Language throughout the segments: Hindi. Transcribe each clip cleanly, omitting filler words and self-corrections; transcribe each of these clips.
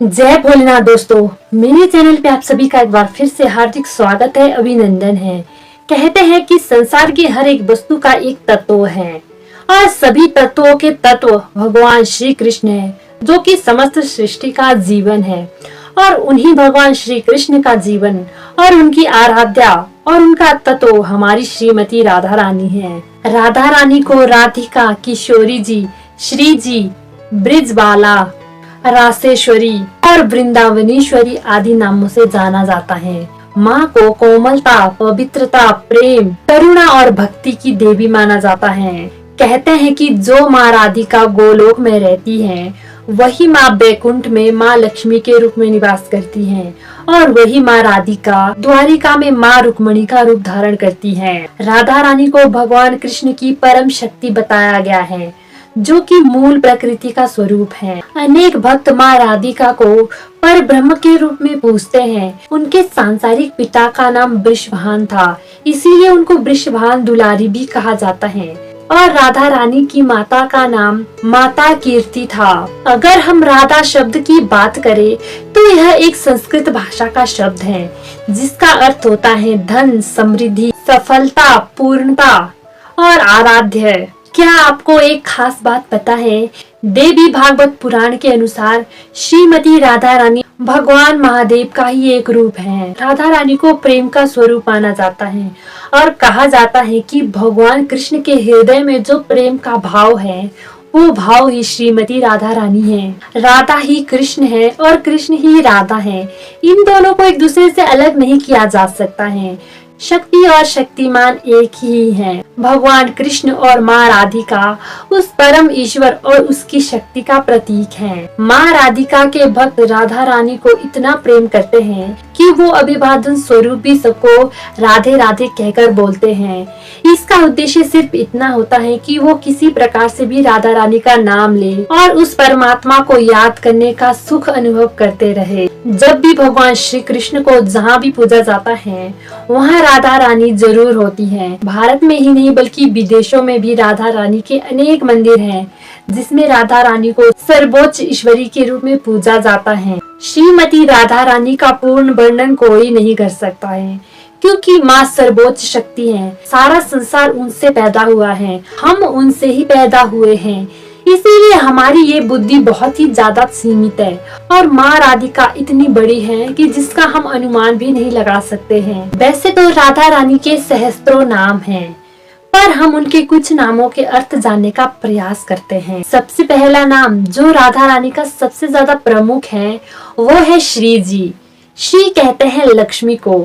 जय भोलेनाथ दोस्तों, मेरे चैनल पे आप सभी का एक बार फिर से हार्दिक स्वागत है, अभिनंदन है। कहते हैं कि संसार की हर एक वस्तु का एक तत्व है और सभी तत्वों के तत्व भगवान श्री कृष्ण है, जो कि समस्त सृष्टि का जीवन है। और उन्हीं भगवान श्री कृष्ण का जीवन और उनकी आराध्या और उनका तत्व हमारी श्रीमती राधा रानी है। राधा रानी को राधिका, किशोरी जी, श्री जी, ब्रिजबाला, रासेश्वरी और वृंदावनेश्वरी आदि नामों से जाना जाता है। माँ को कोमलता, पवित्रता, प्रेम, करुणा और भक्ति की देवी माना जाता है। कहते हैं कि जो माँ राधिका गोलोक में रहती है, वही माँ बैकुंठ में माँ लक्ष्मी के रूप में निवास करती है और वही माँ राधिका द्वारिका में माँ रुक्मणी का रूप धारण करती है। राधा रानी को भगवान कृष्ण की परम शक्ति बताया गया है, जो कि मूल प्रकृति का स्वरूप है। अनेक भक्त माँ राधिका को पर ब्रह्म के रूप में पूजते हैं। उनके सांसारिक पिता का नाम वृषभान था, इसीलिए उनको वृषभान दुलारी भी कहा जाता है। और राधा रानी की माता का नाम माता कीर्ति था। अगर हम राधा शब्द की बात करें तो यह एक संस्कृत भाषा का शब्द है, जिसका अर्थ होता है धन, समृद्धि, सफलता, पूर्णता और आराध्य। क्या आपको एक खास बात पता है? देवी भागवत पुराण के अनुसार श्रीमती राधा रानी भगवान महादेव का ही एक रूप है। राधा रानी को प्रेम का स्वरूप माना जाता है और कहा जाता है कि भगवान कृष्ण के हृदय में जो प्रेम का भाव है, वो भाव ही श्रीमती राधा रानी है। राधा ही कृष्ण है और कृष्ण ही राधा है। इन दोनों को एक दूसरे से अलग नहीं किया जा सकता है। शक्ति और शक्तिमान एक ही हैं। भगवान कृष्ण और माँ राधिका उस परम ईश्वर और उसकी शक्ति का प्रतीक हैं। माँ राधिका के भक्त राधा रानी को इतना प्रेम करते हैं कि वो अभिवादन स्वरूप भी सबको राधे राधे कहकर बोलते हैं। इसका उद्देश्य सिर्फ इतना होता है कि वो किसी प्रकार से भी राधा रानी का नाम ले और उस परमात्मा को याद करने का सुख अनुभव करते रहे। जब भी भगवान श्री कृष्ण को जहाँ भी पूजा जाता है, वहाँ राधा रानी जरूर होती है। भारत में ही नहीं बल्कि विदेशों में भी राधा रानी के अनेक मंदिर हैं, जिसमें राधा रानी को सर्वोच्च ईश्वरी के रूप में पूजा जाता है। श्रीमती राधा रानी का पूर्ण वर्णन कोई नहीं कर सकता है, क्योंकि माँ सर्वोच्च शक्ति है। सारा संसार उनसे पैदा हुआ है, हम उनसे ही पैदा हुए हैं, इसीलिए हमारी ये बुद्धि बहुत ही ज्यादा सीमित है। और माँ राधिका इतनी बड़ी है कि जिसका हम अनुमान भी नहीं लगा सकते हैं। वैसे तो राधा रानी के सहस्त्रों नाम हैं, पर हम उनके कुछ नामों के अर्थ जानने का प्रयास करते हैं। सबसे पहला नाम जो राधा रानी का सबसे ज्यादा प्रमुख है, वो है श्री जी। श्री कहते हैं लक्ष्मी को,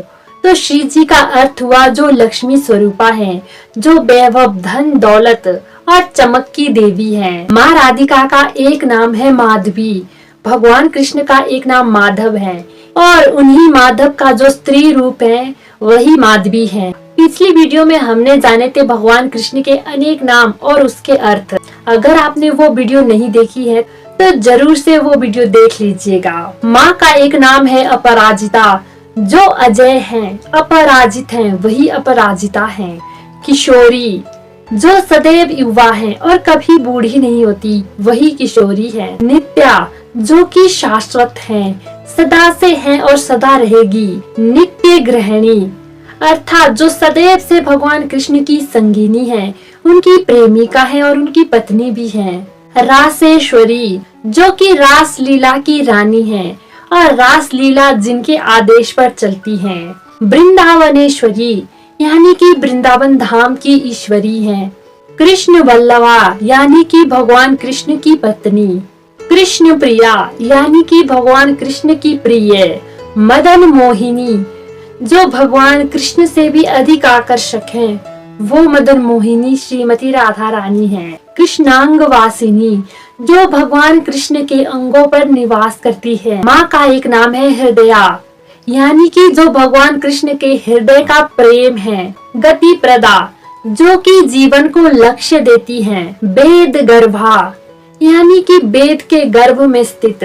तो श्री जी का अर्थ हुआ जो लक्ष्मी स्वरूपा है, जो वैभव, धन, दौलत और चमक की देवी है। माँ राधिका का एक नाम है माधवी, भगवान कृष्ण का एक नाम माधव है और उन्हीं माधव का जो स्त्री रूप है वही माधवी है। पिछली वीडियो में हमने जाने थे भगवान कृष्ण के अनेक नाम और उसके अर्थ। अगर आपने वो वीडियो नहीं देखी है तो जरूर से वो वीडियो देख लीजिएगा। माँ का एक नाम है अपराजिता, जो अजय हैं, अपराजित हैं, वही अपराजिता हैं। किशोरी, जो सदैव युवा है और कभी बूढ़ी नहीं होती, वही किशोरी है। नित्या, जो कि शाश्वत है, सदा से है और सदा रहेगी। नित्य गृहिणी, अर्थात जो सदैव से भगवान कृष्ण की संगिनी है, उनकी प्रेमिका है और उनकी पत्नी भी है। रासेश्वरी, जो कि रास लीला की रानी है और रास लीला जिनके आदेश पर चलती है। वृंदावनेश्वरी, यानी कि वृंदावन धाम की ईश्वरी है। कृष्ण वल्लभा, यानी कि भगवान कृष्ण की पत्नी। कृष्ण प्रिया, यानी कि भगवान कृष्ण की प्रिय। मदन मोहिनी, जो भगवान कृष्ण से भी अधिक आकर्षक है, वो मदन मोहिनी श्रीमती राधा रानी है। कृष्णांग वासिनी, जो भगवान कृष्ण के अंगों पर निवास करती है। माँ का एक नाम है हृदया, यानी कि जो भगवान कृष्ण के हृदय का प्रेम है। गति प्रदा, जो कि जीवन को लक्ष्य देती है। वेद गर्भा, यानी कि वेद के गर्भ में स्थित,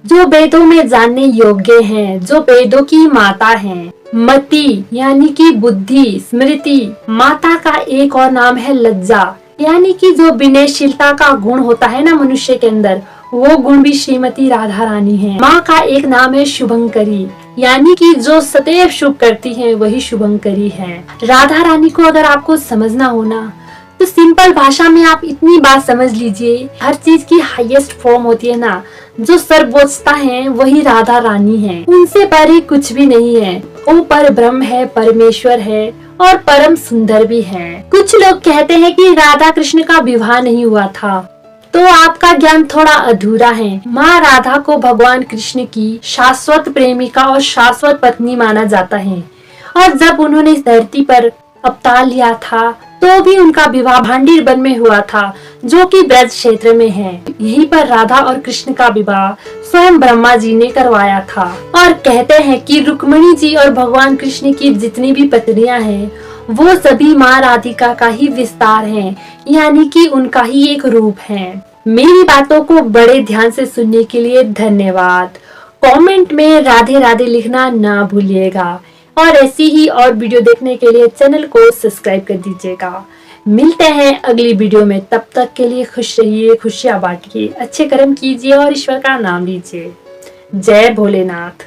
जो वेदों में जानने योग्य हैं, जो वेदों की माता हैं। मति, यानी कि बुद्धि, स्मृति। माता का एक और नाम है लज्जा, यानी कि जो विनयशीलता का गुण होता है ना मनुष्य के अंदर, वो गुण भी श्रीमती राधा रानी है। माँ का एक नाम है शुभंकरी, यानी कि जो सदैव शुभ करती है वही शुभंकरी है। राधा रानी को अगर आपको समझना हो ना, तो सिंपल भाषा में आप इतनी बात समझ लीजिए, हर चीज की हाईएस्ट फॉर्म होती है ना, जो सर्वोच्चता है वही राधा रानी है। उनसे परे कुछ भी नहीं है। वो पर ब्रह्म है, परमेश्वर है और परम सुंदर भी है। कुछ लोग कहते हैं कि राधा कृष्ण का विवाह नहीं हुआ था, तो आपका ज्ञान थोड़ा अधूरा है। माँ राधा को भगवान कृष्ण की शाश्वत प्रेमिका और शाश्वत पत्नी माना जाता है, और जब उन्होंने इस धरती पर अवतार लिया था तो भी उनका विवाह भांडीर वन में हुआ था, जो कि ब्रज क्षेत्र में है। यहीं पर राधा और कृष्ण का विवाह स्वयं ब्रह्मा जी ने करवाया था। और कहते हैं कि रुक्मिणी जी और भगवान कृष्ण की जितनी भी पत्नियां हैं, वो सभी माँ राधिका का ही विस्तार है, यानी कि उनका ही एक रूप है। मेरी बातों को बड़े ध्यान से सुनने के लिए धन्यवाद। कमेंट में राधे राधे लिखना ना भूलिएगा, और ऐसी ही और वीडियो देखने के लिए चैनल को सब्सक्राइब कर दीजिएगा। मिलते हैं अगली वीडियो में, तब तक के लिए खुश रहिए, खुशियां बांटिए, अच्छे कर्म कीजिए और ईश्वर का नाम लीजिए। जय भोलेनाथ।